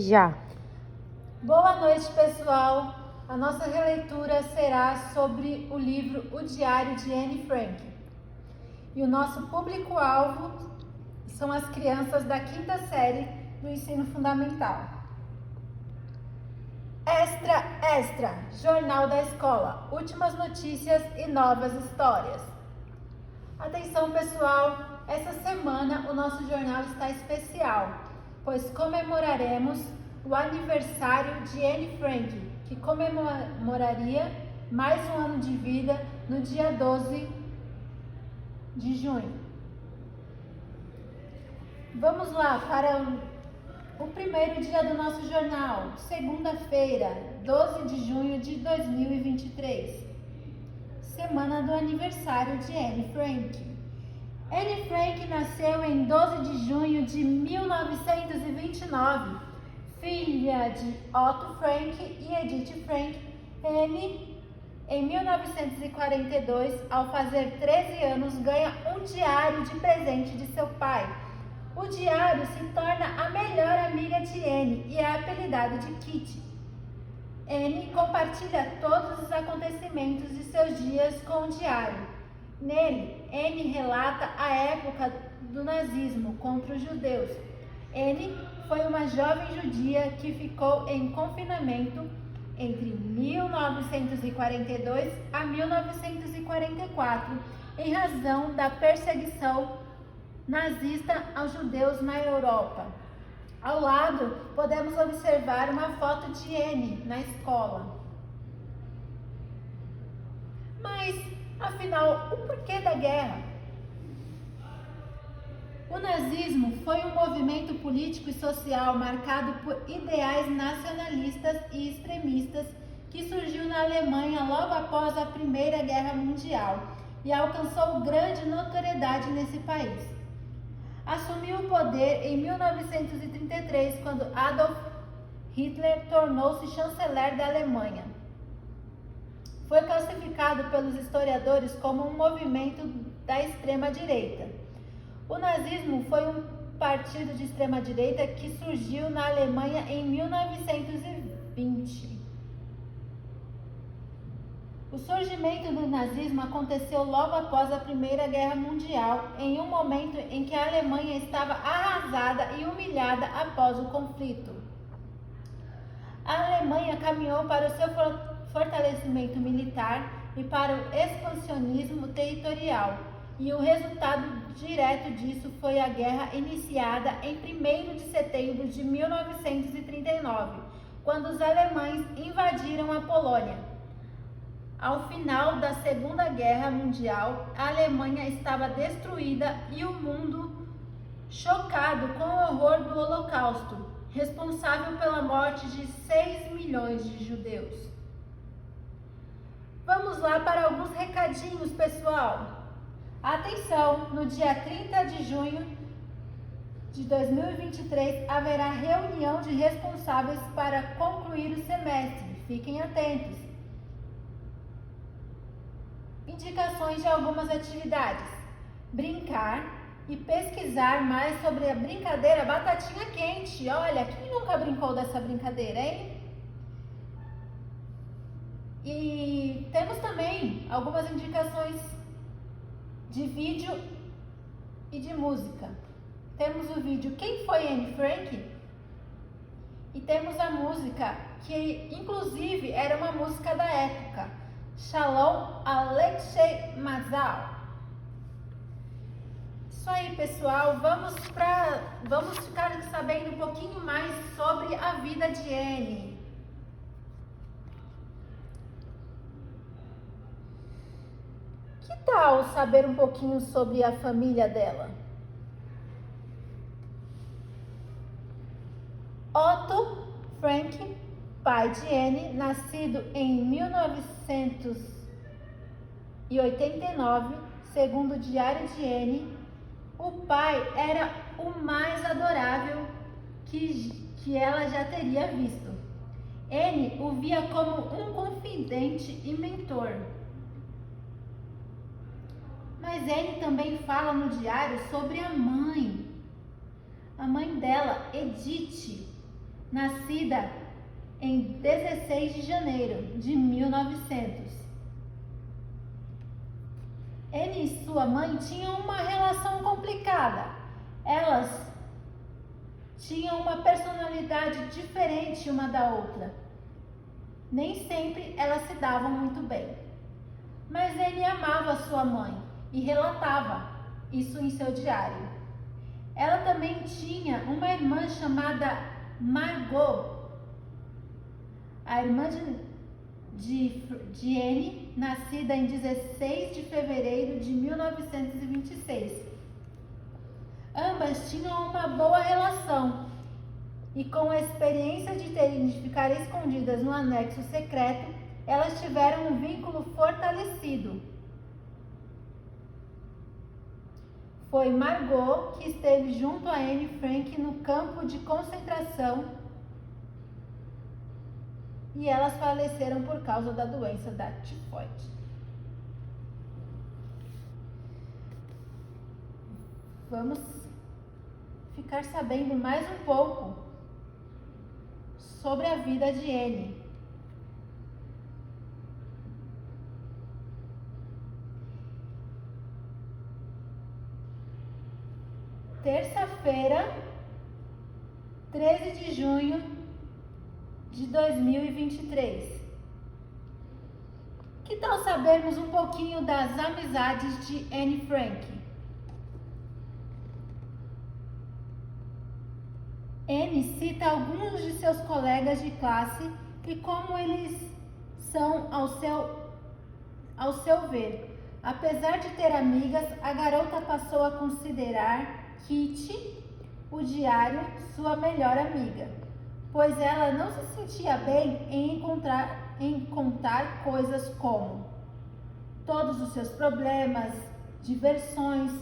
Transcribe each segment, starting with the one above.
Já. Boa noite, pessoal. A nossa releitura será sobre o livro O Diário de Anne Frank. E o nosso público-alvo são as crianças da quinta série do ensino fundamental. Extra, extra, Jornal da Escola, últimas notícias e novas histórias. Atenção, pessoal, essa semana o nosso jornal está especial, pois comemoraremos o aniversário de Anne Frank, que comemoraria mais um ano de vida no dia 12 de junho. Vamos lá para o primeiro dia do nosso jornal, segunda-feira, 12 de junho de 2023. Semana do aniversário de Anne Frank. Anne Frank nasceu em 12 de junho de 1929, filha de Otto Frank e Edith Frank. Anne, em 1942, ao fazer 13 anos, ganha um diário de presente de seu pai. O diário se torna a melhor amiga de Anne e é apelidado de Kitty. Anne compartilha todos os acontecimentos de seus dias com o diário. Nele, Anne relata a época do nazismo contra os judeus. Anne foi uma jovem judia que ficou em confinamento entre 1942 a 1944, em razão da perseguição nazista aos judeus na Europa. Ao lado, podemos observar uma foto de Anne na escola. Mas, afinal, o porquê da guerra? O nazismo foi um movimento político e social marcado por ideais nacionalistas e extremistas que surgiu na Alemanha logo após a Primeira Guerra Mundial e alcançou grande notoriedade nesse país. Assumiu o poder em 1933, quando Adolf Hitler tornou-se chanceler da Alemanha. Foi classificado pelos historiadores como um movimento da extrema-direita. O nazismo foi um partido de extrema-direita que surgiu na Alemanha em 1920. O surgimento do nazismo aconteceu logo após a Primeira Guerra Mundial, em um momento em que a Alemanha estava arrasada e humilhada após o conflito. A Alemanha caminhou para o seu fortalecimento militar e para o expansionismo territorial, e o resultado direto disso foi a guerra iniciada em 1º de setembro de 1939, quando os alemães invadiram a Polônia. Ao final da Segunda Guerra Mundial, a Alemanha estava destruída e o mundo chocado com o horror do Holocausto, responsável pela morte de 6 milhões de judeus. Vamos lá para alguns recadinhos, pessoal. Atenção, no dia 30 de junho de 2023 haverá reunião de responsáveis para concluir o semestre. Fiquem atentos. Indicações de algumas atividades: brincar e pesquisar mais sobre a brincadeira batatinha quente. Olha, quem nunca brincou dessa brincadeira, hein? E temos também algumas indicações de vídeo e de música. Temos o vídeo Quem foi Anne Frank? E temos a música, que inclusive era uma música da época, Shalom Aleichem Mazal. Isso aí, pessoal, vamos ficar sabendo um pouquinho mais sobre a vida de Anne. Que tal saber um pouquinho sobre a família dela? Otto Frank, pai de Anne, nascido em 1989, segundo o Diário de Anne, o pai era o mais adorável que ela já teria visto. Anne o via como um confidente e mentor. Mas Anne também fala no diário sobre a mãe dela, Edith. nascida em 16 de janeiro de 1900. Anne e sua mãe tinham uma relação complicada. Elas tinham uma personalidade diferente uma da outra. Nem sempre elas se davam muito bem. Mas Anne amava sua mãe e relatava isso em seu diário. Ela também tinha uma irmã chamada Margot. A irmã de Anne, nascida em 16 de fevereiro de 1926. Ambas tinham uma boa relação e, com a experiência de terem de ficar escondidas no anexo secreto, elas tiveram um vínculo fortalecido. Foi Margot que esteve junto a Anne Frank no campo de concentração e elas faleceram por causa da doença da tifoide. Vamos ficar sabendo mais um pouco sobre a vida de Anne. Terça-feira, 13 de junho de 2023. Que tal sabermos um pouquinho das amizades de Anne Frank? Anne cita alguns de seus colegas de classe e como eles são ao seu ver. Apesar de ter amigas, a garota passou a considerar Kitty, o diário, sua melhor amiga, pois ela não se sentia bem em contar coisas como todos os seus problemas, diversões,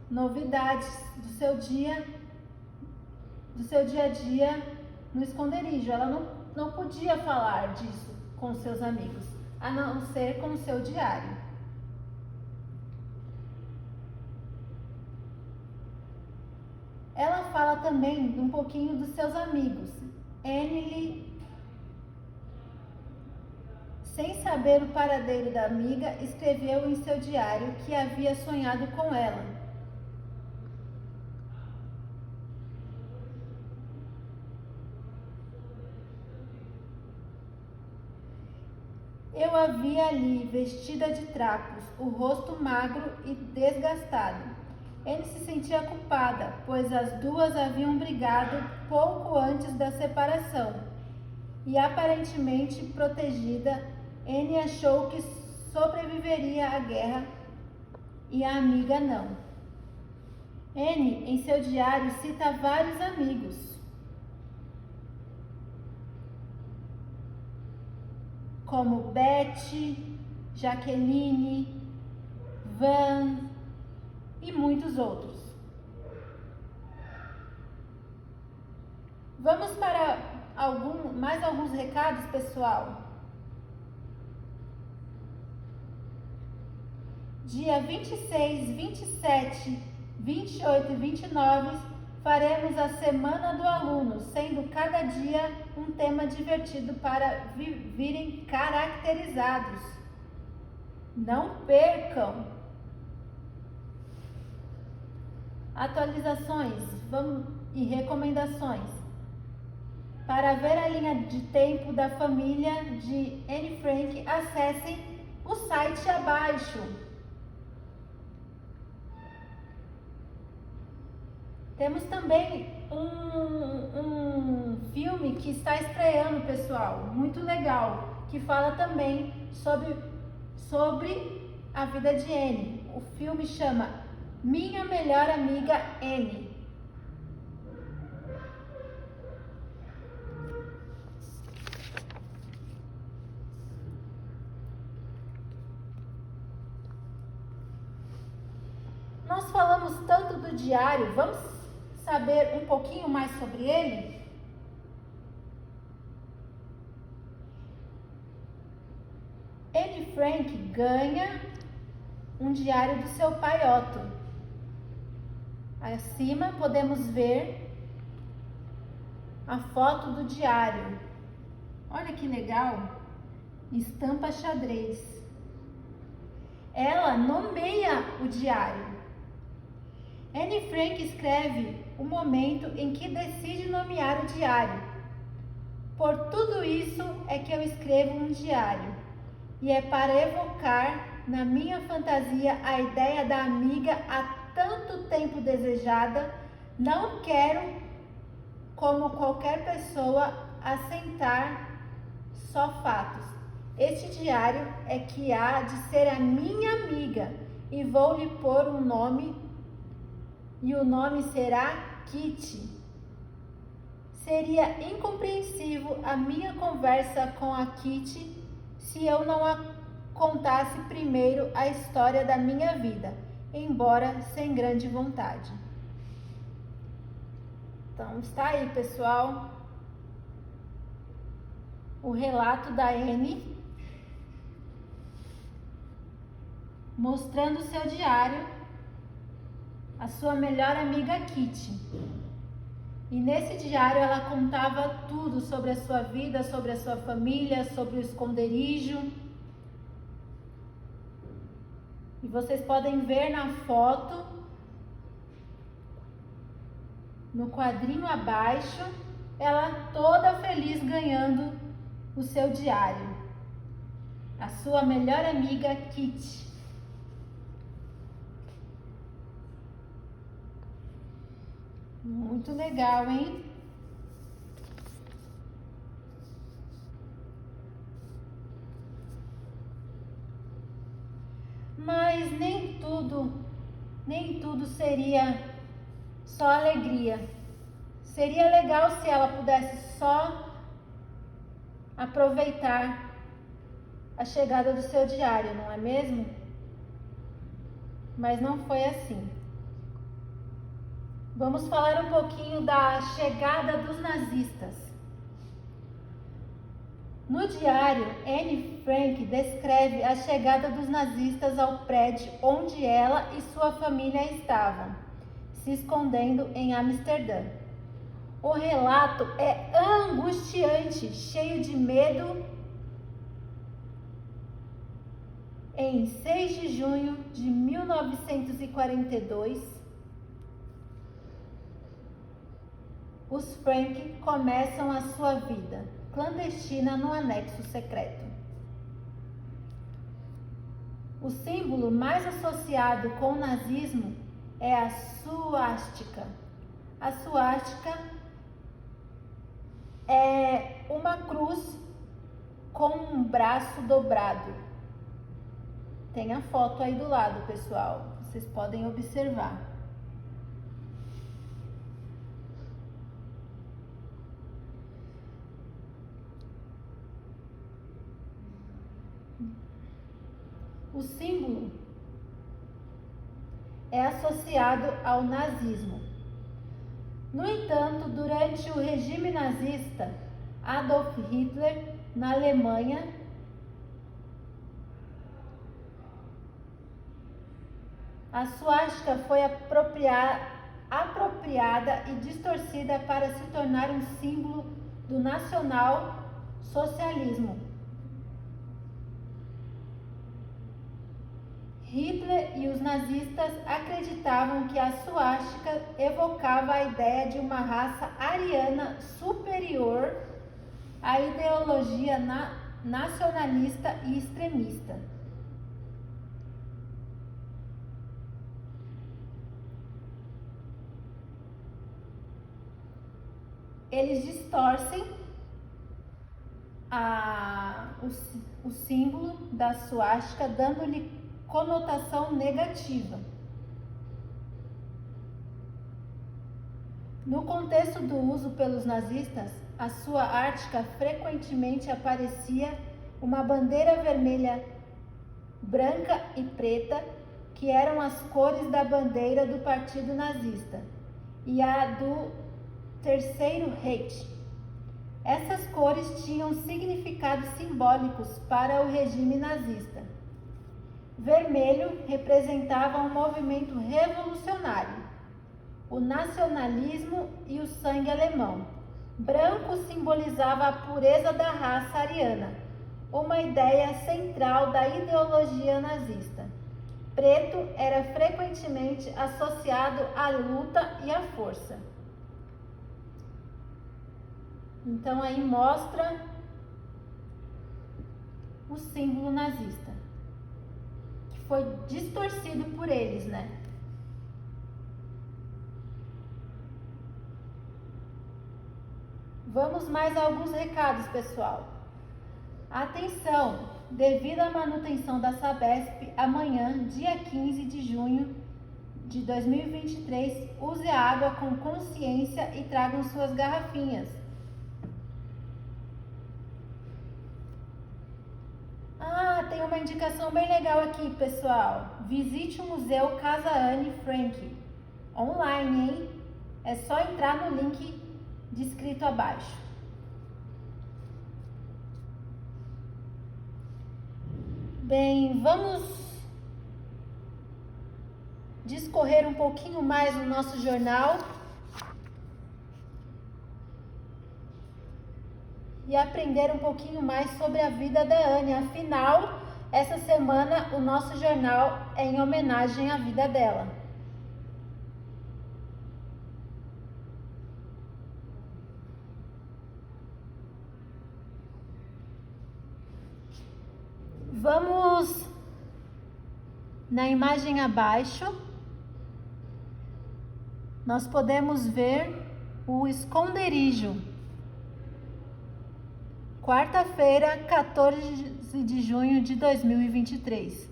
novidades do seu dia a dia no esconderijo. Ela não podia falar disso com seus amigos, a não ser com o seu diário. Ela fala também um pouquinho dos seus amigos. Anne, sem saber o paradeiro da amiga, escreveu em seu diário que havia sonhado com ela. Eu a vi ali, vestida de trapos, o rosto magro e desgastado. Anne se sentia culpada, pois as duas haviam brigado pouco antes da separação. E aparentemente protegida, Anne achou que sobreviveria à guerra e a amiga não. Anne, em seu diário, cita vários amigos, como Betty, Jaqueline, Van e muitos outros. Vamos para mais alguns recados, pessoal. Dia 26, 27, 28 e 29 faremos a Semana do Aluno, sendo cada dia um tema divertido para virem caracterizados. Não percam! Atualizações e recomendações. Para ver a linha de tempo da família de Anne Frank, acessem o site abaixo. Temos também um filme que está estreando, pessoal, muito legal, que fala também sobre a vida de Anne. O filme chama Minha Melhor Amiga Anne. Nós falamos tanto do diário, vamos saber um pouquinho mais sobre ele? Anne Frank ganha um diário do seu pai Otto. Acima podemos ver a foto do diário. Olha que legal! Estampa xadrez. Ela nomeia o diário. Anne Frank escreve o momento em que decide nomear o diário. Por tudo isso é que eu escrevo um diário, e é para evocar na minha fantasia a ideia da amiga há tanto tempo desejada. Não quero, como qualquer pessoa, assentar só fatos. Este diário é que há de ser a minha amiga, e vou lhe pôr um nome, e o nome será Kitty. Seria incompreensível a minha conversa com a Kitty se eu não a contasse primeiro a história da minha vida, embora sem grande vontade. Então, está aí, pessoal, o relato da Anne, mostrando seu diário à sua melhor amiga Kitty. E nesse diário ela contava tudo sobre a sua vida, sobre a sua família, sobre o esconderijo. E vocês podem ver na foto, no quadrinho abaixo, ela toda feliz ganhando o seu diário. A sua melhor amiga Kitty. Muito legal, hein? Mas nem tudo seria só alegria. Seria legal se ela pudesse só aproveitar a chegada do seu diário, não é mesmo? Mas não foi assim. Vamos falar um pouquinho da chegada dos nazistas. No diário, Anne Frank descreve a chegada dos nazistas ao prédio onde ela e sua família estavam, se escondendo em Amsterdã. O relato é angustiante, cheio de medo. Em 6 de junho de 1942, os Frank começam a sua vida clandestina no anexo secreto. O símbolo mais associado com o nazismo é a suástica. A suástica é uma cruz com um braço dobrado. Tem a foto aí do lado, pessoal. Vocês podem observar. O símbolo é associado ao nazismo. No entanto, durante o regime nazista, Adolf Hitler, na Alemanha, a suástica foi apropriada e distorcida para se tornar um símbolo do nacional-socialismo. Hitler e os nazistas acreditavam que a suástica evocava a ideia de uma raça ariana superior à ideologia nacionalista e extremista. Eles distorcem o símbolo da suástica, dando-lhe conotação negativa. No contexto do uso pelos nazistas, a sua ártica frequentemente aparecia uma bandeira vermelha, branca e preta, que eram as cores da bandeira do Partido Nazista, e a do Terceiro Reich. Essas cores tinham significados simbólicos para o regime nazista. Vermelho representava um movimento revolucionário, o nacionalismo e o sangue alemão. Branco simbolizava a pureza da raça ariana, uma ideia central da ideologia nazista. Preto era frequentemente associado à luta e à força. Então aí mostra o símbolo nazista, que foi distorcido por eles, né? Vamos mais a alguns recados, pessoal. Atenção! Devido à manutenção da Sabesp, amanhã, dia 15 de junho de 2023, use a água com consciência e tragam suas garrafinhas. Tem uma indicação bem legal aqui, pessoal. Visite o Museu Casa Anne Frank, online, hein? É só entrar no link descrito abaixo. Bem, vamos discorrer um pouquinho mais no nosso jornal e aprender um pouquinho mais sobre a vida da Anne. Afinal, essa semana o nosso jornal é em homenagem à vida dela. Vamos na imagem abaixo. Nós podemos ver o esconderijo. Quarta-feira, 14 de junho de 2023.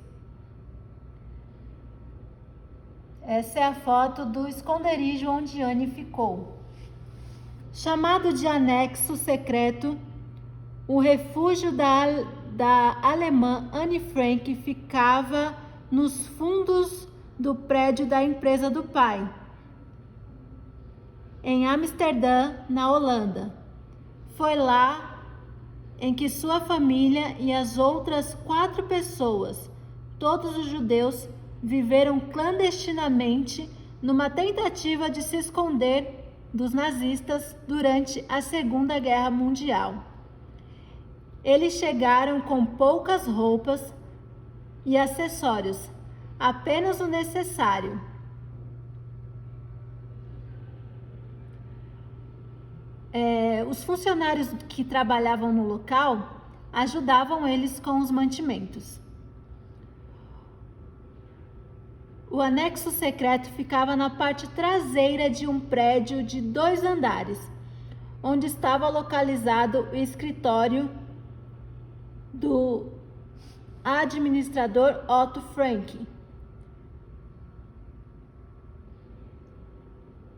Essa é a foto do esconderijo onde Anne ficou. Chamado de anexo secreto, o refúgio da alemã Anne Frank ficava nos fundos do prédio da empresa do pai, em Amsterdã, na Holanda. Foi lá em que sua família e as outras 4 pessoas, todos os judeus, viveram clandestinamente numa tentativa de se esconder dos nazistas durante a Segunda Guerra Mundial. Eles chegaram com poucas roupas e acessórios, apenas o necessário. Os funcionários que trabalhavam no local ajudavam eles com os mantimentos. O anexo secreto ficava na parte traseira de um prédio de 2 andares, onde estava localizado o escritório do administrador Otto Frank.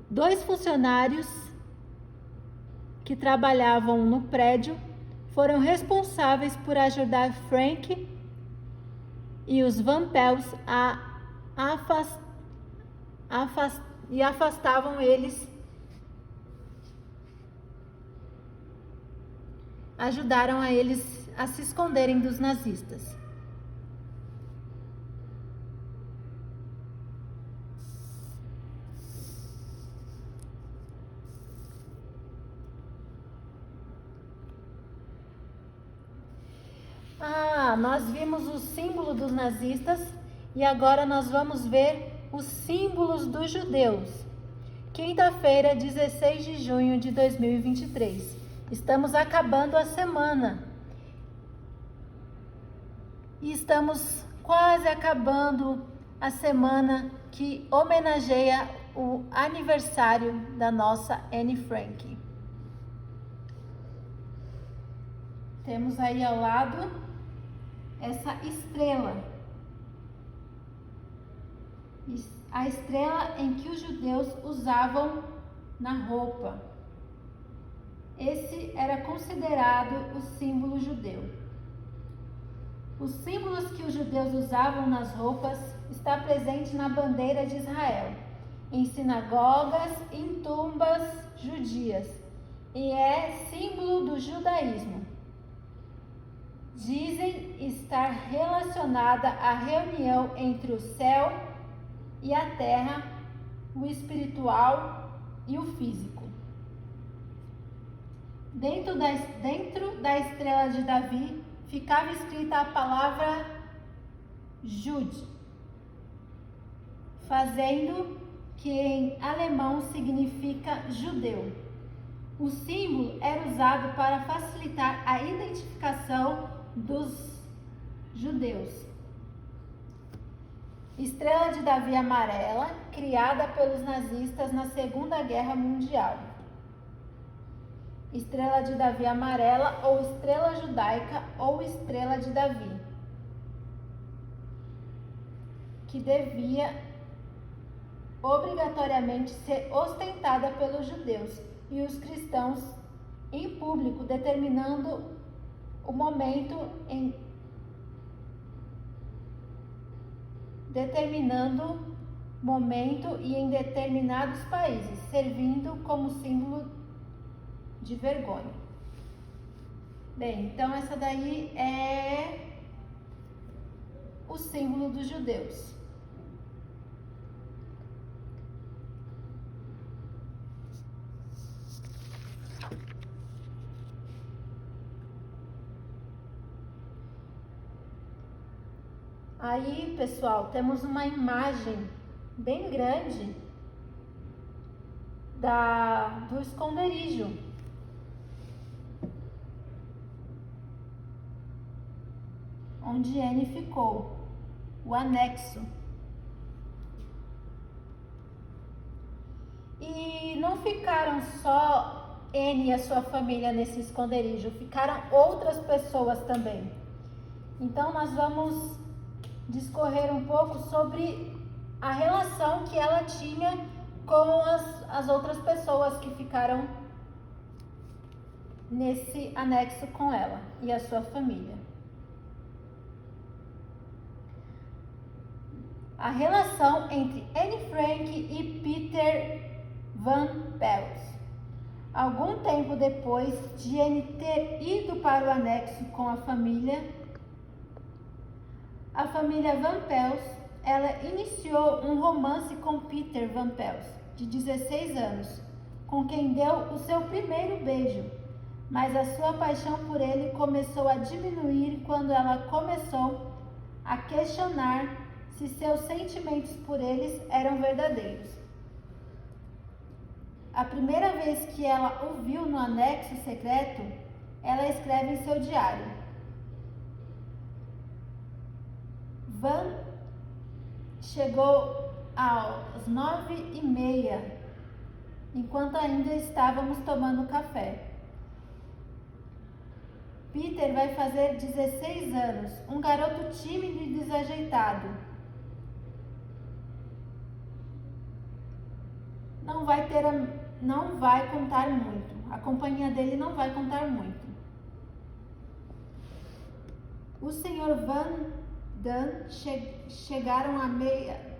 2 funcionários que trabalhavam no prédio foram responsáveis por ajudar Frank e os Van Pels e afastavam eles. Ajudaram a eles a se esconderem dos nazistas. Nós vimos o símbolo dos nazistas e agora nós vamos ver os símbolos dos judeus. Quinta-feira, 16 de junho de 2023. Estamos acabando a semana. E estamos quase acabando a semana que homenageia o aniversário da nossa Anne Frank. Temos aí ao lado essa estrela. A estrela em que os judeus usavam na roupa. Esse era considerado o símbolo judeu. Os símbolos que os judeus usavam nas roupas está presente na bandeira de Israel, em sinagogas e em tumbas judias, e é símbolo do judaísmo. Dizem estar relacionada à reunião entre o céu e a terra, o espiritual e o físico. Dentro da estrela de Davi ficava escrita a palavra Jude, fazendo que em alemão significa judeu. O símbolo era usado para facilitar a identificação dos judeus. Estrela de Davi amarela, criada pelos nazistas na Segunda Guerra Mundial. Estrela de Davi amarela ou estrela judaica ou estrela de Davi, que devia obrigatoriamente ser ostentada pelos judeus e os cristãos em público, determinando o momento e em determinados países, servindo como símbolo de vergonha. Bem, então essa daí é o símbolo dos judeus. Aí, pessoal, temos uma imagem bem grande do esconderijo. Onde Anne ficou, o anexo. E não ficaram só Anne e a sua família nesse esconderijo, ficaram outras pessoas também. Então nós vamos discorrer um pouco sobre a relação que ela tinha com as outras pessoas que ficaram nesse anexo com ela e a sua família. A relação entre Anne Frank e Peter Van Pels. Algum tempo depois de Anne ter ido para o anexo com a família Van Pels, ela iniciou um romance com Peter Van Pels, de 16 anos, com quem deu o seu primeiro beijo, mas a sua paixão por ele começou a diminuir quando ela começou a questionar se seus sentimentos por eles eram verdadeiros. A primeira vez que ela o viu no anexo secreto, ela escreve em seu diário: Van chegou às 9h30, enquanto ainda estávamos tomando café. Peter vai fazer 16 anos, um garoto tímido e desajeitado. Não vai contar muito. A companhia dele não vai contar muito. O Sr. Van Dan chegaram à meia.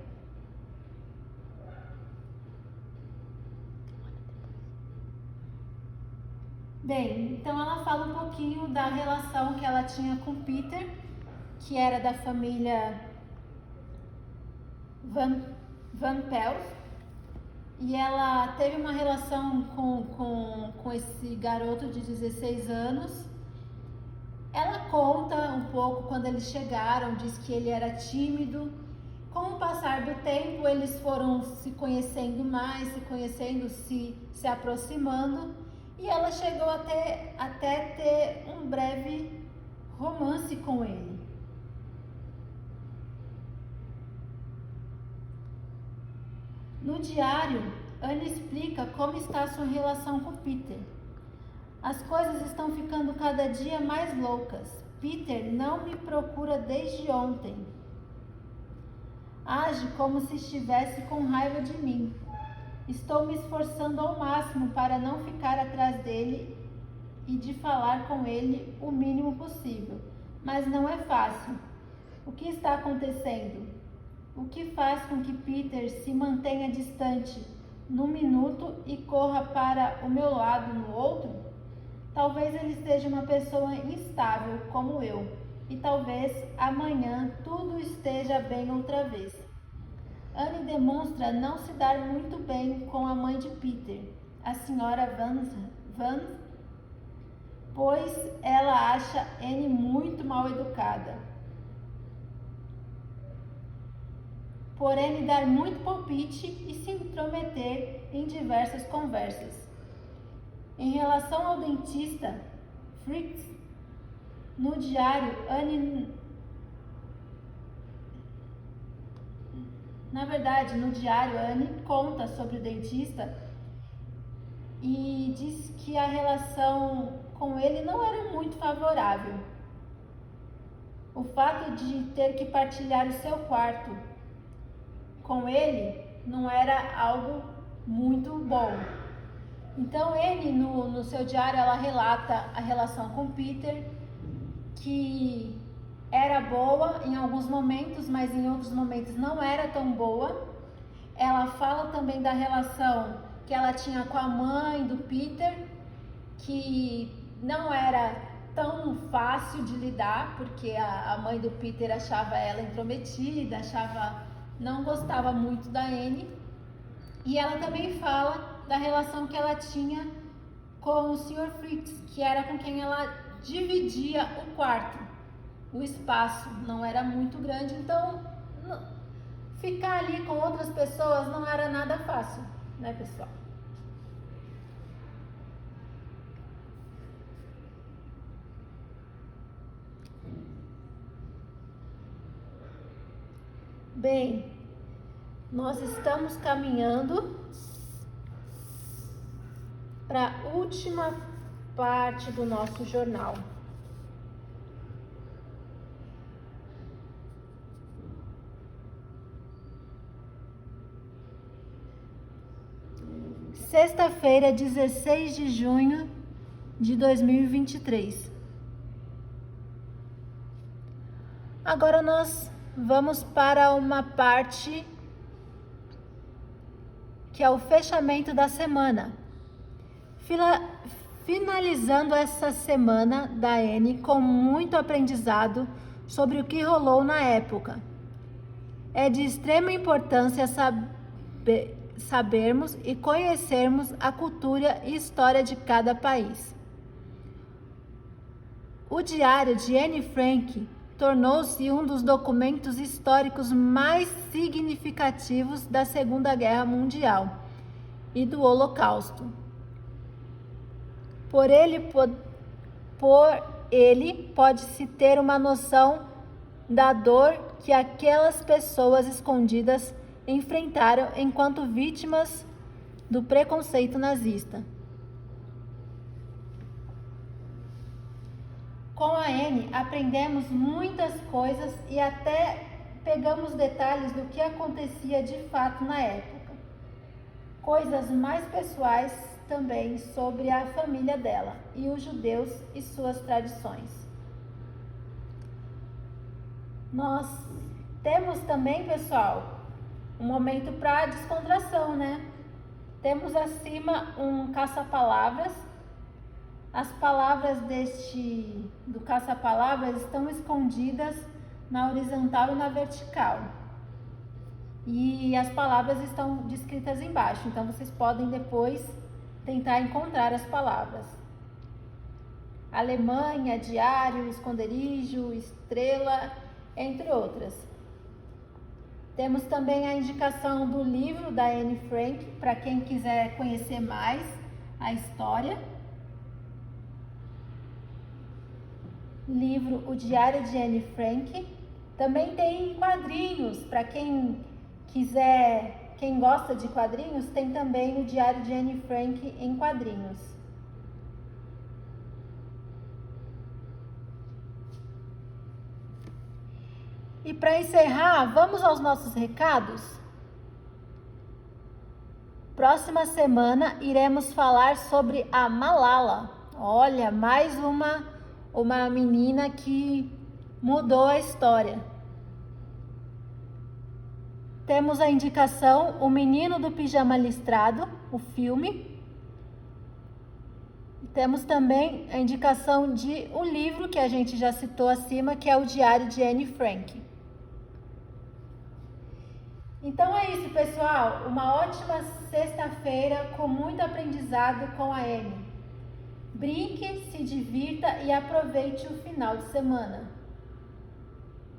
Bem, então ela fala um pouquinho da relação que ela tinha com Peter, que era da família Van Pels. E ela teve uma relação com esse garoto de 16 anos. Ela conta um pouco quando eles chegaram, diz que ele era tímido. Com o passar do tempo, eles foram se conhecendo mais, se aproximando. E ela chegou até ter um breve romance com ele. No diário, Anne explica como está a sua relação com Peter. As coisas estão ficando cada dia mais loucas. Peter não me procura desde ontem. Age como se estivesse com raiva de mim. Estou me esforçando ao máximo para não ficar atrás dele e de falar com ele o mínimo possível, mas não é fácil. O que está acontecendo? O que faz com que Peter se mantenha distante num minuto e corra para o meu lado no outro? Talvez ele seja uma pessoa instável como eu, e talvez amanhã tudo esteja bem outra vez. Anne demonstra não se dar muito bem com a mãe de Peter, a senhora Van pois ela acha Anne muito mal educada. Por Anne dar muito palpite e se intrometer em diversas conversas. Em relação ao dentista, Fritz, no diário, Anne conta sobre o dentista e diz que a relação com ele não era muito favorável. O fato de ter que partilhar o seu quarto com ele não era algo muito bom. Então Anne, no seu diário, ela relata a relação com Peter, que era boa em alguns momentos, mas em outros momentos não era tão boa. Ela fala também da relação que ela tinha com a mãe do Peter, que não era tão fácil de lidar, porque a mãe do Peter achava ela intrometida, não gostava muito da Anne. E ela também fala da relação que ela tinha com o Sr. Fritz, que era com quem ela dividia o quarto. O espaço não era muito grande, então ficar ali com outras pessoas não era nada fácil, né, pessoal? Bem, nós estamos caminhando para a última parte do nosso jornal. Sexta-feira, 16 de junho de 2023. Agora nós vamos para uma parte que é o fechamento da semana. Finalizando essa semana da Anne com muito aprendizado sobre o que rolou na época. É de extrema importância sabermos e conhecermos a cultura e história de cada país. O diário de Anne Frank tornou-se um dos documentos históricos mais significativos da Segunda Guerra Mundial e do Holocausto. Por ele pode-se ter uma noção da dor que aquelas pessoas escondidas enfrentaram enquanto vítimas do preconceito nazista. Com a Anne, aprendemos muitas coisas e até pegamos detalhes do que acontecia de fato na época. Coisas mais pessoais também sobre a família dela e os judeus e suas tradições. Nós temos também, pessoal, um momento para descontração, né? Temos acima um caça-palavras. As palavras do caça-palavras estão escondidas na horizontal e na vertical. E as palavras estão descritas embaixo, então vocês podem depois tentar encontrar as palavras. Alemanha, diário, esconderijo, estrela, entre outras. Temos também a indicação do livro da Anne Frank, para quem quiser conhecer mais a história. Livro O Diário de Anne Frank. Também tem quadrinhos, para quem quiser, quem gosta de quadrinhos, tem também o Diário de Anne Frank em quadrinhos. E para encerrar, vamos aos nossos recados? Próxima semana iremos falar sobre a Malala. Olha, mais uma menina que mudou a história. Temos a indicação O Menino do Pijama Listrado, o filme. Temos também a indicação de um livro que a gente já citou acima, que é o Diário de Anne Frank. Então é isso, pessoal. Uma ótima sexta-feira com muito aprendizado com a Anne. Brinque, se divirta e aproveite o final de semana.